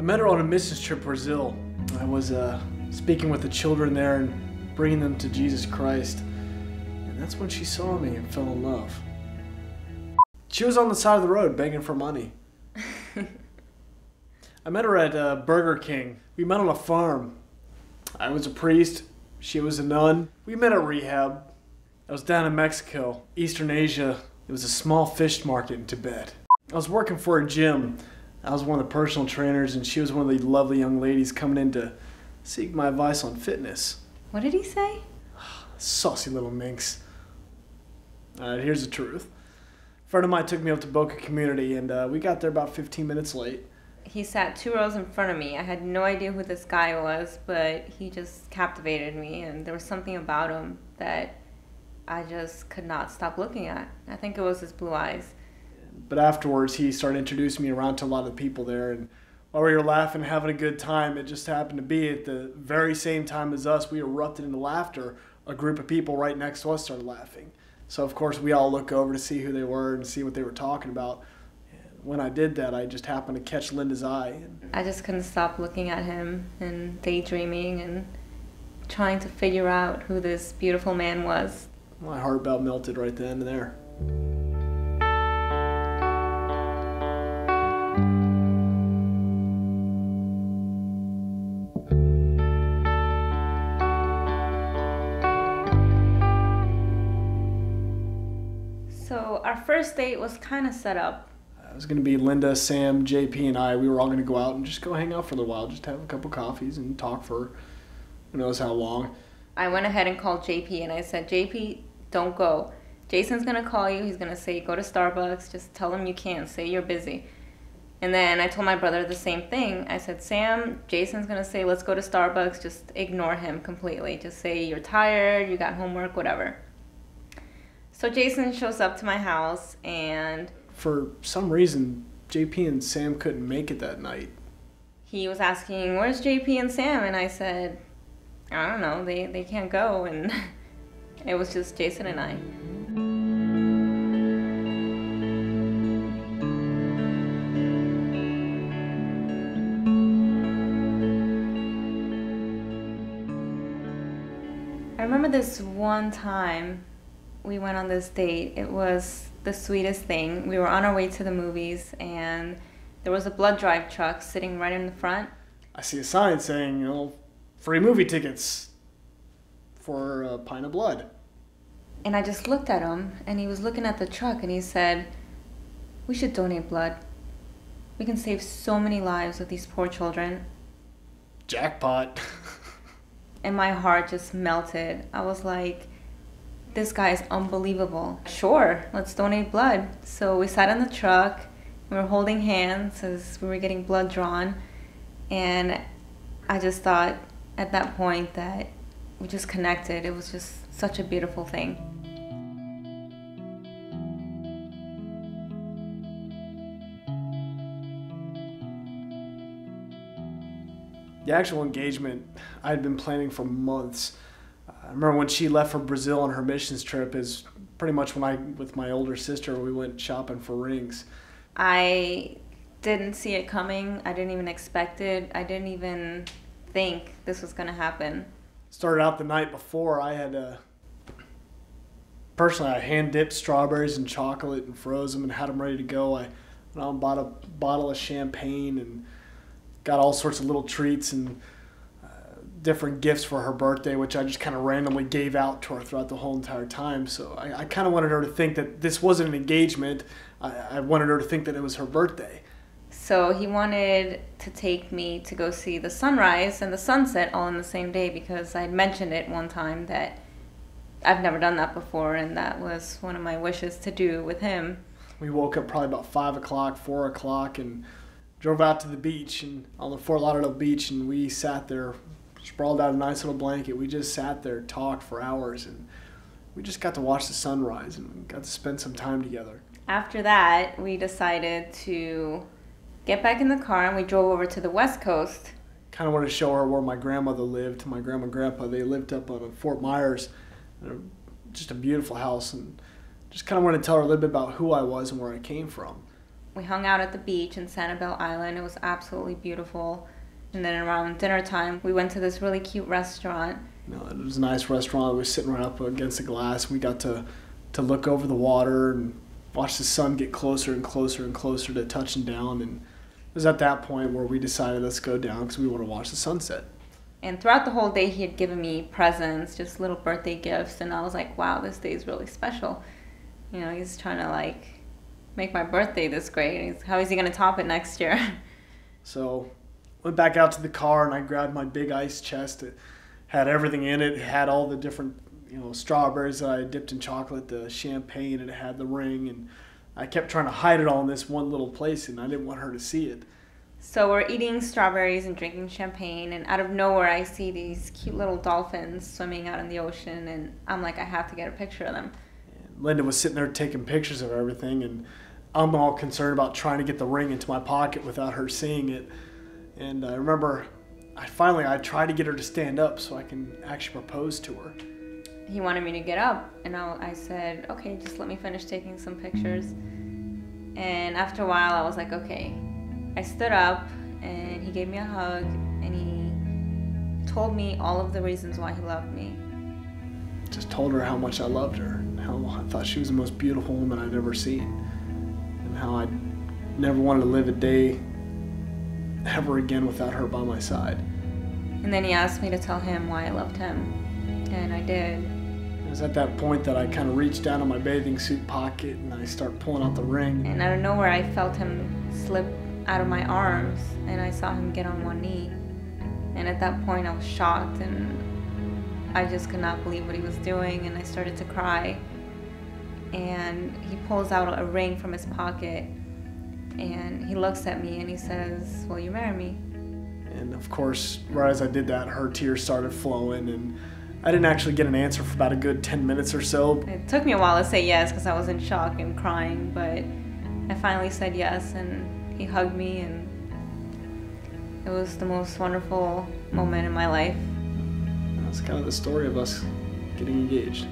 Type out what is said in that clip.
met her on a missions trip to Brazil. I was speaking with the children there and bringing them to Jesus Christ. And that's when she saw me and fell in love. She was on the side of the road begging for money. I met her at Burger King. We met on a farm. I was a priest. She was a nun. We met at rehab. I was down in Mexico, Eastern Asia. It was a small fish market in Tibet. I was working for a gym. I was one of the personal trainers, and she was one of the lovely young ladies coming in to seek my advice on fitness. What did he say? Saucy little minx. Alright, here's the truth. A friend of mine took me up to Boca Community, and we got there about 15 minutes late. He sat 2 rows in front of me. I had no idea who this guy was, but he just captivated me, and there was something about him that I just could not stop looking at. I think it was his blue eyes. But afterwards, he started introducing me around to a lot of the people there, and while we were laughing, having a good time, it just happened to be at the very same time as us, we erupted into laughter. A group of people right next to us started laughing. So, of course, we all look over to see who they were and see what they were talking about. And when I did that, I just happened to catch Linda's eye. I just couldn't stop looking at him and daydreaming and trying to figure out who this beautiful man was. My heart about melted right then and there. So our first date was kind of set up. It was going to be Linda, Sam, JP, and I. We were all going to go out and just go hang out for a little while, just have a couple coffees and talk for who knows how long. I went ahead and called JP and I said, JP, don't go. Jason's going to call you. He's going to say, go to Starbucks. Just tell him you can't. Say you're busy. And then I told my brother the same thing. I said, Sam, Jason's going to say, let's go to Starbucks. Just ignore him completely. Just say you're tired, you got homework, whatever. So Jason shows up to my house and for some reason, JP and Sam couldn't make it that night. He was asking, where's JP and Sam? And I said, I don't know, they can't go. And it was just Jason and I. I remember this one time we went on this date. It was the sweetest thing. We were on our way to the movies and there was a blood drive truck sitting right in the front. I see a sign saying, you know, free movie tickets for a pint of blood. And I just looked at him and he was looking at the truck and he said, we should donate blood. We can save so many lives with these poor children. Jackpot. And my heart just melted. I was like, this guy is unbelievable. Sure, let's donate blood. So we sat in the truck, we were holding hands as we were getting blood drawn. And I just thought at that point that we just connected. It was just such a beautiful thing. The actual engagement I had been planning for months. I remember when she left for Brazil on her missions trip is pretty much when I, with my older sister, we went shopping for rings. I didn't see it coming. I didn't even expect it. I didn't even think this was gonna happen. Started out the night before. I had personally, I hand dipped strawberries in chocolate and froze them and had them ready to go. I went out and bought a bottle of champagne and got all sorts of little treats and different gifts for her birthday, which I just kind of randomly gave out to her throughout the whole entire time. So I kind of wanted her to think that this wasn't an engagement. I wanted her to think that it was her birthday. So he wanted to take me to go see the sunrise and the sunset all in the same day because I'd mentioned it one time that I've never done that before and that was one of my wishes to do with him. We woke up probably about 5 o'clock, 4 o'clock and drove out to the beach and on the Fort Lauderdale beach and we sat there sprawled out a nice little blanket. We just sat there, talked for hours, and we just got to watch the sunrise and we got to spend some time together. After that, we decided to get back in the car and we drove over to the West Coast. Kind of wanted to show her where my grandmother lived. My grandma and grandpa, they lived up on Fort Myers, just a beautiful house, and just kind of wanted to tell her a little bit about who I was and where I came from. we hung out at the beach in Sanibel Island. It was absolutely beautiful. And then around dinner time, we went to this really cute restaurant. It was a nice restaurant. We were sitting right up against the glass. We got to look over the water and watch the sun get closer and closer and closer to touching down. And it was at that point where we decided, let's go down because we want to watch the sunset. And throughout the whole day, he had given me presents, just little birthday gifts. And I was like, wow, this day is really special. You know, he's trying to like make my birthday this great. How is he going to top it next year? So went back out to the car and I grabbed my big ice chest. It had everything in it. It had all the different, strawberries that I dipped in chocolate, the champagne, and it had the ring. And I kept trying to hide it all in this one little place, and I didn't want her to see it. So we're eating strawberries and drinking champagne, and out of nowhere I see these cute little dolphins swimming out in the ocean, and I'm like, I have to get a picture of them. And Linda was sitting there taking pictures of everything, and I'm all concerned about trying to get the ring into my pocket without her seeing it. And I remember I tried to get her to stand up so I can actually propose to her. He wanted me to get up, and I said, okay, just let me finish taking some pictures. And after a while, I was like, okay. I stood up, and he gave me a hug, and he told me all of the reasons why he loved me. Just told her how much I loved her, and how I thought she was the most beautiful woman I'd ever seen, and how I never wanted to live a day ever again without her by my side. And then he asked me to tell him why I loved him, and I did. It was at that point that I kind of reached down in my bathing suit pocket and I started pulling out the ring. And out of nowhere, I felt him slip out of my arms, and I saw him get on one knee. And at that point, I was shocked, and I just could not believe what he was doing, and I started to cry. And he pulls out a ring from his pocket, and he looks at me and he says, will you marry me? And of course, right as I did that, her tears started flowing, and I didn't actually get an answer for about a good 10 minutes or so. It took me a while to say yes because I was in shock and crying, but I finally said yes, and he hugged me, and it was the most wonderful moment in my life. That's kind of the story of us getting engaged.